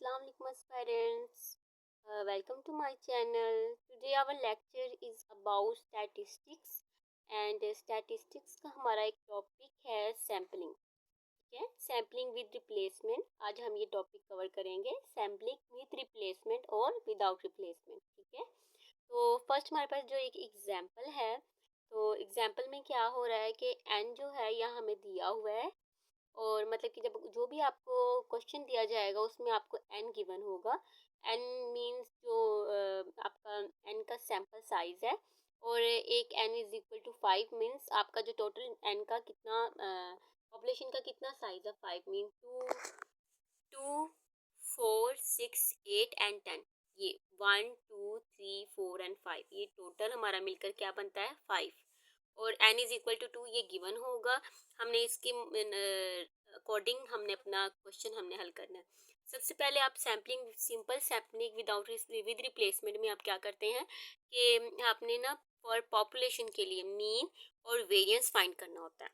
Assalamu alaikum aspirants. Welcome to my channel. Today our lecture is about statistics and statistics का हमारा एक topic है sampling. ठीक है, सैम्पलिंग विद रिप्लेसमेंट. आज हम ये टॉपिक कवर करेंगे सैम्पलिंग विद रिप्लेसमेंट और विदाउट रिप्लेसमेंट. ठीक है, तो फर्स्ट हमारे पास जो एक एग्जाम्पल है, तो एग्जाम्पल में क्या हो रहा है कि एन जो है यहाँ हमें दिया हुआ है और मतलब कि जब जो भी आपको क्वेश्चन दिया जाएगा उसमें आपको एन गिवन होगा. एन मींस जो आपका एन का सैंपल साइज है और एक n is equal to 5 means आपका जो टोटल एन का कितना पॉपुलेशन का कितना साइज है. 5 मीन 2 4 6 8 एंड 10. ये 1 2 3 4 एंड 5 ये टोटल हमारा मिलकर क्या बनता है 5. और n इज इक्वल टू 2 ये गिवन होगा. हमने इसके अकॉर्डिंग हमने अपना क्वेश्चन हमने हल करना है. सबसे पहले आप sampling simple sampling without with replacement में आप क्या करते हैं कि आपने ना फॉर पॉपुलेशन के लिए मीन और वेरिएंस फाइंड करना होता है.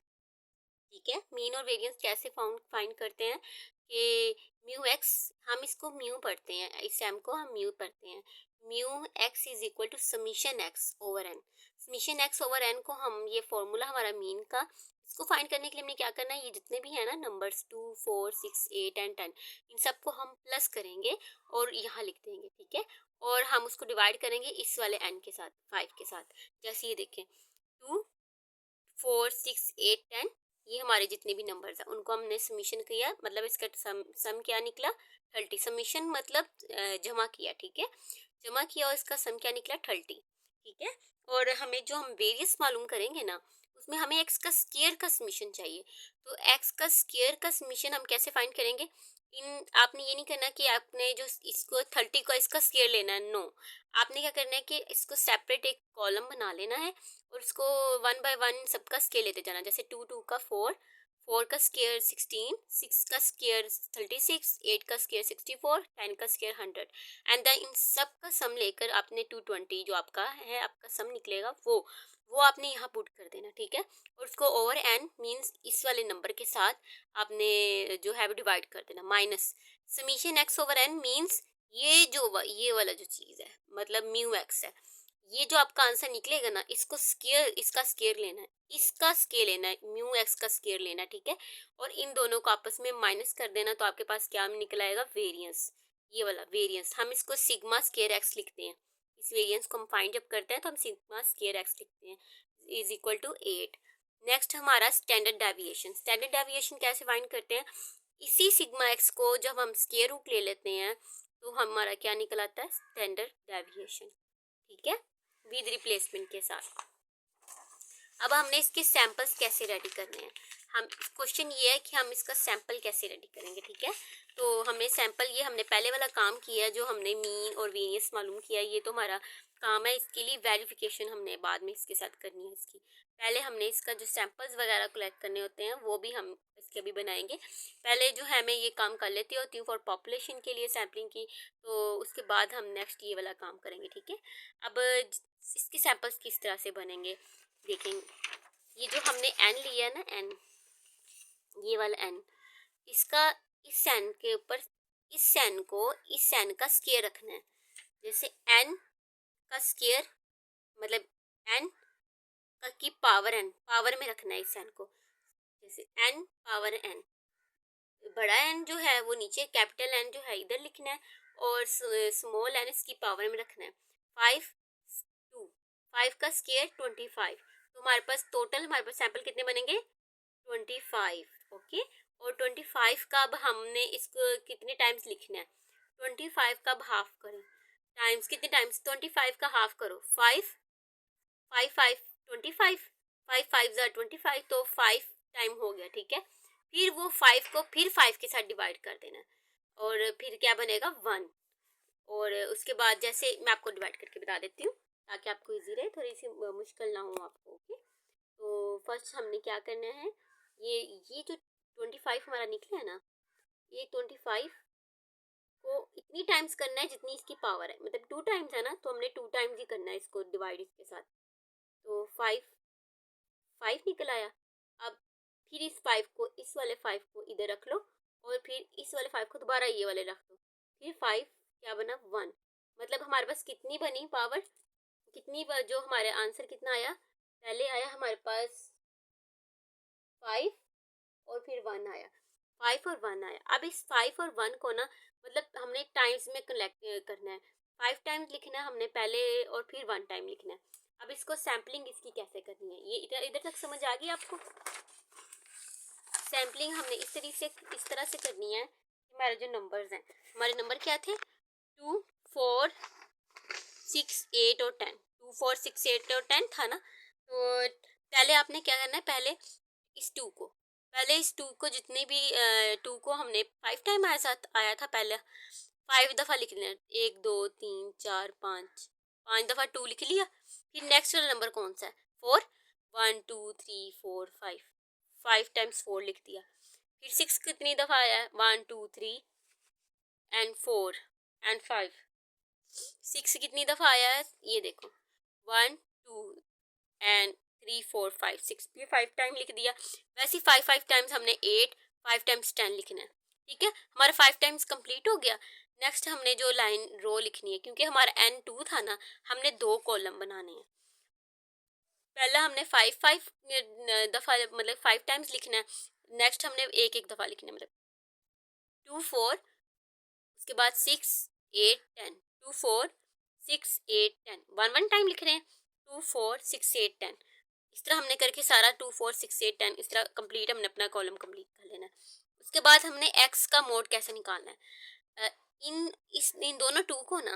ठीक है, मीन और वेरिएंस कैसे फाइंड करते हैं कि म्यू एक्स, हम इसको म्यू पढ़ते हैं, इस एम को हम म्यू पढ़ते हैं. Mu x is equal to summation x over n. Summation x over n को हम ये फॉर्मूला हमारा मीन का, इसको फाइंड करने के लिए हमने क्या करना है, ये जितने भी है ना नंबर्स 2 4 6 8 एंड 10 इन सबको हम प्लस करेंगे और यहाँ लिख देंगे. ठीक है, और हम उसको डिवाइड करेंगे इस वाले एन के साथ 5 के साथ. जैसे ये देखें 2 4 6 8 10 ये हमारे जितने भी नंबर्स हैं उनको हमने समीशन किया, मतलब इसका सम क्या निकला 30. समीशन मतलब जमा किया. ठीक है, जमा किया और इसका सम क्या निकला 30. ठीक है, और हमें जो हम वेरियस मालूम करेंगे ना उसमें हमें एक्स का स्क्वायर का समीशन चाहिए. तो एक्स का स्क्वायर का समीशन हम कैसे फाइंड करेंगे. इन आपने ये नहीं करना कि आपने जो इसको 30 का इसका स्क्वायर लेना है, नो. आपने क्या करना है कि इसको सेपरेट एक कॉलम बना लेना है और उसको 1 बाय 1 सबका स्केयर लेते जाना. जैसे 2 2 का 4 4 का स्केयर 16 6 का स्केयर 36 8 का स्केयर 64 10 का स्केयर 100 एंड देन इन सब का सम लेकर आपने 220 जो आपका है आपका सम निकलेगा वो आपने यहाँ पुट कर देना. ठीक है, और उसको ओवर एन मीन्स इस वाले नंबर के साथ आपने जो है डिवाइड कर देना. Minus summation x over n means ये वाला जो चीज़ है मतलब म्यू एक्स है, ये जो आपका आंसर निकलेगा ना इसको स्केयर इसका स्केयर लेना है, इसका स्केयर लेना है, म्यू एक्स का स्केयर लेना है. ठीक है, और इन दोनों को आपस में माइनस कर देना तो आपके पास क्या निकल आएगा वेरिएंस. ये वाला वेरिएंस हम इसको सिग्मा स्केयर एक्स लिखते हैं. इस वेरिएंस को हम फाइंड जब करते हैं तो हम सिग्मा स्केयर एक्स लिखते हैं इज इक्वल टू 8. नेक्स्ट हमारा स्टैंडर्ड डेविएशन. स्टैंडर्ड डेविएशन कैसे फाइंड करते हैं, इसी सिग्मा एक्स को जब हम स्केयर रूट ले लेते हैं तो हमारा क्या निकल आता है स्टैंडर्ड डेविएशन. ठीक है, विद रिप्लेसमेंट के साथ. अब हमने इसके सैंपल्स कैसे रेडी करने हैं, हम क्वेश्चन ये है कि हम इसका सैंपल कैसे रेडी करेंगे. ठीक है, तो हमने सैंपल ये हमने पहले वाला काम किया जो हमने मीन और वेरिएंस मालूम किया, ये तो हमारा काम है. इसके लिए वेरिफिकेशन हमने बाद में इसके साथ करनी है. इसकी पहले हमने इसका जो सैंपल्स वगैरह कलेक्ट करने होते हैं वो भी हम इसके भी बनाएंगे. पहले जो है मैं ये काम कर लेती होती हूँ फॉर पॉपुलेशन के लिए सैम्पलिंग की, तो उसके बाद हम नेक्स्ट ये वाला काम करेंगे. ठीक है, अब इसके सैंपल्स किस तरह से बनेंगे देखेंगे. ये जो हमने एन लिया है ना एन, ये वाला एन, इसका इस एन के ऊपर इस एन को इस एन का स्केयर रखना है. जैसे एन का स्केयर मतलब एन की पावर एन, पावर में रखना है इस एन को. जैसे एन पावर एन, बड़ा एन जो है वो नीचे, कैपिटल एन जो है इधर लिखना है और स्मॉल एन इसकी पावर में रखना है. 5 का स्केयर 25. तो हमारे पास टोटल हमारे पास सैंपल कितने बनेंगे 25. ओके, और 25 का अब हमने इसको कितने टाइम्स लिखना है, 25 का अब हाफ करो टाइम्स कितने टाइम्स 25 का हाफ करो 5 5 5 25 5 5 ज़ा 25 तो 5 टाइम हो गया. ठीक है, फिर वो 5 को फिर 5 के साथ डिवाइड कर देना और फिर क्या बनेगा 1. और उसके बाद जैसे मैं आपको डिवाइड करके बता देती हूँ ताकि आपको इजी रहे, थोड़ी सी मुश्किल ना हो आपको. ओके, तो फर्स्ट हमने क्या करना है, ये जो 25 हमारा निकला है ना, ये 25 को इतनी टाइम्स करना है जितनी इसकी पावर है, मतलब 2 टाइम्स है ना तो हमने 2 टाइम्स ही करना है इसको डिवाइड इसके साथ. तो 5 निकल आया. अब फिर इस 5 को इस वाले 5 को इधर रख लो और फिर इस वाले 5 को दोबारा ये वाले रख दो. फिर 5 क्या बना 1, मतलब हमारे पास कितनी बनी पावर, कितनी जो हमारे आंसर कितना आया, पहले आया हमारे पास 5 और फिर 1 आया, 5 और 1 आया। अब इस 5 और 1 को ना मतलब हमने टाइम्स में कलेक्ट करना है, 5 टाइम्स लिखना है हमने पहले और फिर 1 टाइम लिखना है। अब इसको सैम्पलिंग इसकी कैसे करनी है, ये इधर इधर तक समझ आ गई आपको। सैम्पलिंग हमने इस तरह से करनी है। हमारे जो नंबर्स हैं, हमारे नंबर क्या थे 2 4 6 8 और 10, 2 4 6 8 और 10 था ना। तो पहले आपने क्या करना है, पहले इस 2 को जितने भी 2 को हमने 5 टाइम आया था पहले, 5 दफ़ा लिख लेना, 1 2 3 4 5 दफ़ा 2 लिख लिया। फिर नेक्स्ट वाला नंबर कौन सा है 4, 1 2 3 4 5, 5 टाइम्स 4 लिख दिया। फिर 6 कितनी दफ़ा आया है 1 2 3 एंड 4 एंड 5, 6 कितनी दफ़ा आया है ये देखो 1 2 एंड 3 4 5 6 भी 5 टाइम लिख दिया। वैसे ही 5 टाइम्स हमने 8 5 टाइम्स 10 लिखना है। ठीक है, हमारा 5 टाइम्स कंप्लीट हो गया। नेक्स्ट हमने जो लाइन रो लिखनी है, क्योंकि हमारा n2 था ना, हमने 2 कॉलम बनाने हैं। पहला हमने 5 दफ़ा मतलब 5 टाइम्स लिखना है, नेक्स्ट हमने एक एक दफ़ा लिखना है, मतलब 2 4, उसके बाद 6 8 10, 2 4 6 8 10, 1 टाइम लिख रहे हैं 2 4 6 8 10। इस तरह हमने करके सारा 2 4 6 8 10 इस तरह कंप्लीट हमने अपना कॉलम कंप्लीट कर लेना है। उसके बाद हमने x का मोड कैसे निकालना है, इन दोनों 2 को ना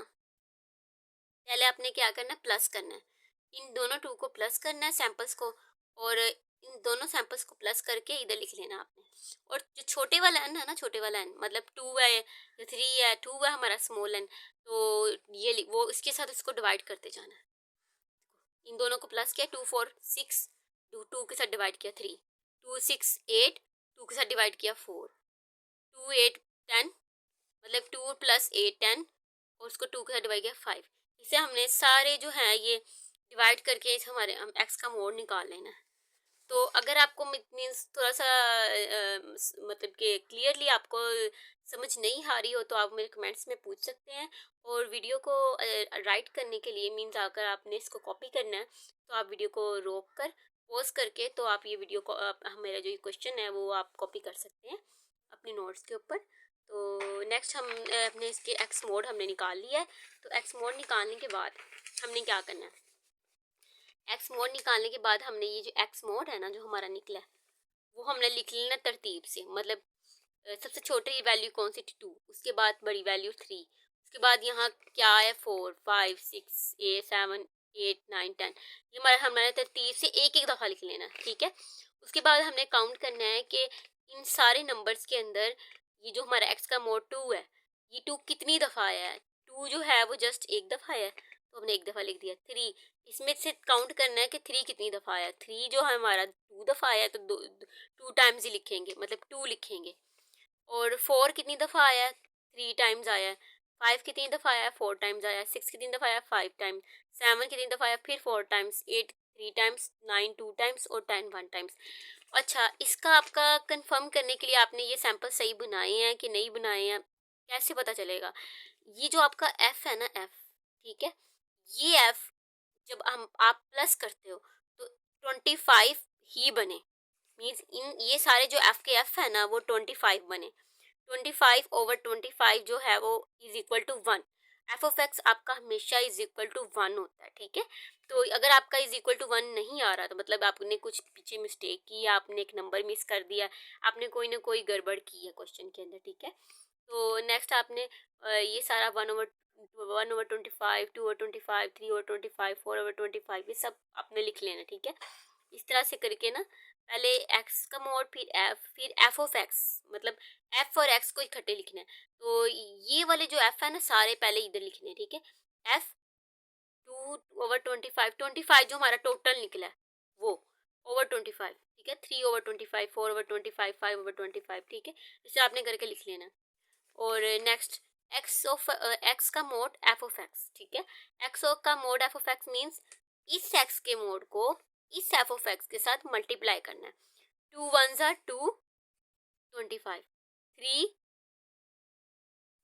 पहले आपने क्या करना है, प्लस करना है। इन दोनों 2 को प्लस करना है सैंपल्स को, और इन दोनों सैंपल्स को प्लस करके इधर लिख लेना आपने। और जो छोटे वाला n है ना, छोटे वाला n मतलब 2 है, 3 है, 2 है हमारा स्मॉल n, तो ये वो इसके साथ इसको डिवाइड करते जाना है। इन दोनों को प्लस किया 2 4 6, 2 के साथ डिवाइड किया 3, 2 6 8, 2 के साथ डिवाइड किया 4, 2 8 10, मतलब 2 प्लस 8 10, और उसको 2 के साथ डिवाइड किया 5। इसे हमने सारे जो है ये डिवाइड करके इस हमारे हम एक्स का मोड निकाल लेना है। तो अगर आपको मीन्स थोड़ा सा मतलब कि क्लियरली आपको समझ नहीं आ रही हो तो आप मेरे कमेंट्स में पूछ सकते हैं। और वीडियो को राइट करने के लिए मीन्स अगर आपने इसको कॉपी करना है तो आप वीडियो को रोक कर पॉज करके तो आप ये वीडियो को मेरा जो क्वेश्चन है वो आप कॉपी कर सकते हैं अपनी नोट्स के ऊपर। तो नेक्स्ट हम अपने इसके एक्स मोड हमने निकाल लिया है। तो एक्स मोड निकालने के बाद हमने क्या करना है, एक्स मोड निकालने के बाद हमने ये जो एक्स मोड है ना जो हमारा निकला है वो हमने लिख लेना तरतीब से, मतलब सबसे छोटी वैल्यू कौन सी थी 2, उसके बाद बड़ी वैल्यू 3, उसके बाद यहाँ क्या है 4 5 6 8 7 8 9 10, ये हमारे तरतीब से एक एक दफ़ा लिख लेना। ठीक है, उसके बाद हमने काउंट करना है कि इन सारे नंबर्स के अंदर ये जो हमारा एक्स का मोड 2 है, ये 2 कितनी दफ़ा आया है, 2 जो है वो जस्ट एक दफ़ा आया है तो हमने एक दफ़ा लिख दिया। 3, इसमें से काउंट करना है कि 3 कितनी दफ़ा आया, 3 जो है हमारा 2 दफ़ा आया तो 2 टाइम्स ही लिखेंगे, मतलब 2 लिखेंगे। और 4 कितनी दफ़ा आया, 3 टाइम्स आया है। 5 कितनी दफ़ा आया, 4 टाइम्स आया। 6 कितनी दफ़ा आया, 5 टाइम्स। 7 कितनी दफ़ा आया, फिर 4 टाइम्स। 8 3 टाइम्स। 9 2 टाइम्स और 10 1 टाइम्स। अच्छा, इसका आपका कंफर्म करने के लिए आपने ये सैंपल सही बनाए हैं कि नहीं बनाए हैं कैसे पता चलेगा, ये जो आपका एफ है ना, एफ, ठीक है, ये एफ जब हम आप प्लस करते हो तो 25 ही बने, मीन्स इन ये सारे जो एफ के एफ है ना वो 25 बने। 25/25 जो है वो is equal to 1। F of x आपका हमेशा इज इक्वल टू 1 होता है। ठीक है, तो अगर आपका इज इक्वल टू 1 नहीं आ रहा तो मतलब आपने कुछ पीछे मिस्टेक की, आपने एक नंबर मिस कर दिया, आपने कोई ना कोई गड़बड़ की है क्वेश्चन के अंदर। ठीक है, तो नेक्स्ट आपने ये सारा 1/25, 2/25, 3/25, 4/25 ये सब आपने लिख लेना। ठीक है, इस तरह से करके ना पहले एक्स का मोड फिर एफ ऑफ एक्स, मतलब एफ और एक्स को इकट्ठे लिखना है। तो ये वाले जो एफ है ना सारे पहले इधर लिखने हैं। ठीक है, एफ 2/25, 25 जो हमारा टोटल निकला है वो ओवर 25। ठीक है, 3/25, 4/25, 5/25। ठीक है, इसे आपने करके लिख लेना। और नेक्स्ट एक्स का मोड एफ ऑफ एक्स। ठीक है, एक्स का mode f of x means इस एक्स के मोड को इस एफ ऑफ एक्स के साथ मल्टीप्लाई करना है। 2 1 2, 25, 3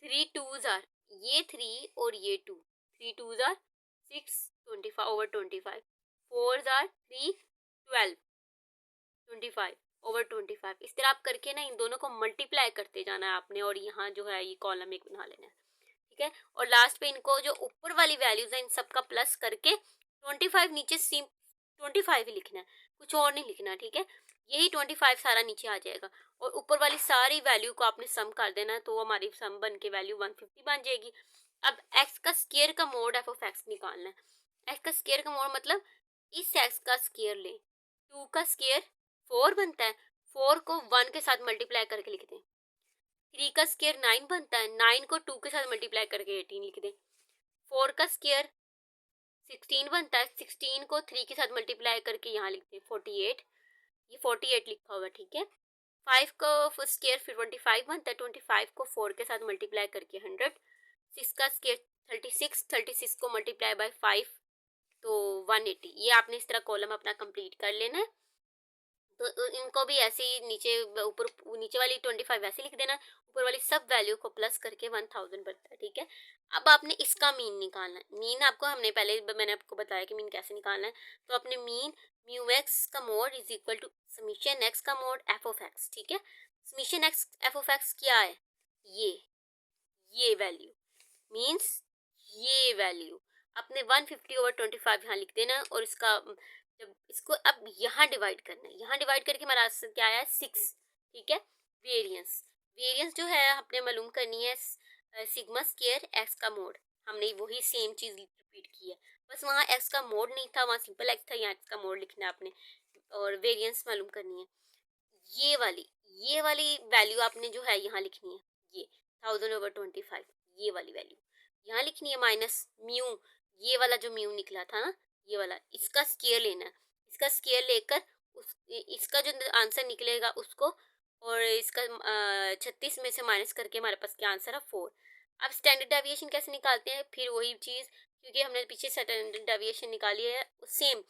3 2s आर, ये 3 और ये 2, 3 2s are 6, 25 over 25, 4s are 3, 12, 25 over 25। इस तरह आप करके ना इन दोनों को मल्टीप्लाई करते जाना है आपने, और यहाँ जो है ये कॉलम एक बना लेना है, ठीक है। और लास्ट पे इनको जो ऊपर वाली वैल्यूज है इन सबका प्लस करके 25 नीचे सिम 25 ही लिखना है, कुछ और नहीं लिखना, ठीक है। यही 25 सारा नीचे आ जाएगा, और ऊपर वाली सारी वैल्यू को आपने सम कर देना है, तो हमारी सम बन के वैल्यू 150 बन जाएगी। अब एक्स का स्केयर का मोड एफ ऑफ एक्स निकालना है। एक्स का स्केयर का मोड मतलब इस एक्स का स्केयर ले, 2 का स्केयर 4 बनता है, 4 को 1 के साथ मल्टीप्लाई करके लिख दें। 3 का स्केयर 9 बनता है, 9 को 2 के साथ मल्टीप्लाई करके 18 लिख दें। 4 का स्केयर 16 बनता है, 16 को 3 के साथ मल्टीप्लाई करके यहाँ लिख दें 48, ये 48 लिखा हुआ है, ठीक है। 5 को स्केयर फिर 25 बनता है, 25 को 4 के साथ मल्टीप्लाई करके 100। 6 का स्केयर 36, 36 को मल्टीप्लाई बाय 5 तो 180। ये आपने इस तरह कॉलम अपना कंप्लीट कर लेना है। तो इनको भी ऐसे ही नीचे ऊपर नीचे वाली 25 वैसे लिख देना, ऊपर वाली सब वैल्यू को प्लस करके 1000 बनता है, ठीक है। अब आपने इसका मीन निकालना है। मीन आपको हमने पहले मैंने आपको बताया कि मीन कैसे निकालना है। तो अपने मीन म्यू एक्स का mode is equal to summation x का मोड एफ ऑफ एक्स, ठीक है। Summation x f of x क्या है, ये वैल्यू मीन्स ये वैल्यू अपने 150 ओवर 25 यहाँ लिख देना, और इसका जब इसको अब यहाँ डिवाइड करना है, यहाँ डिवाइड करके हमारा आंसर क्या आया 6, ठीक है। वेरियंस वेरियंस जो है आपने मालूम करनी है सिग्मा स्केयर एक्स का मोड, हमने वही सेम चीज रिपीट की है, बस वहाँ एक्स का मोड नहीं था, वहाँ सिंपल एक्स था, यहाँ एक्स का मोड लिखना है आपने, और वेरियंस मालूम करनी है। ये वाली वैल्यू आपने जो है यहाँ लिखनी है, ये 1000/25 ये वाली वैल्यू यहाँ लिखनी है, माइनस म्यू, ये वाला जो म्यू निकला था ना, ये वाला इसका स्केयर लेना है। इसका स्केयर लेकर इसका जो आंसर निकलेगा उसको, और इसका 36 में से माइनस करके हमारे पास क्या आंसर है 4। अब स्टैंडर्ड डेविएशन कैसे निकालते हैं, फिर वही चीज़, क्योंकि हमने पीछे स्टैंडर्ड डेविएशन निकाली है सेम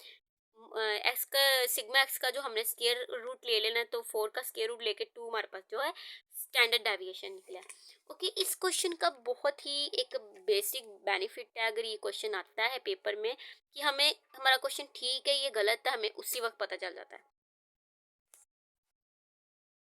एक्स का सिग्मा एक्स का जो हमने स्केयर रूट ले लेना है, तो 4 का स्केयर रूट लेके 2 हमारे पास जो है स्टैंडर्ड डेविएशन निकला। ओके, इस क्वेश्चन का बहुत ही एक बेसिक बेनिफिट है अगर ये क्वेश्चन आता है पेपर में, कि हमें हमारा क्वेश्चन ठीक है ये गलत है हमें उसी वक्त पता चल जाता है।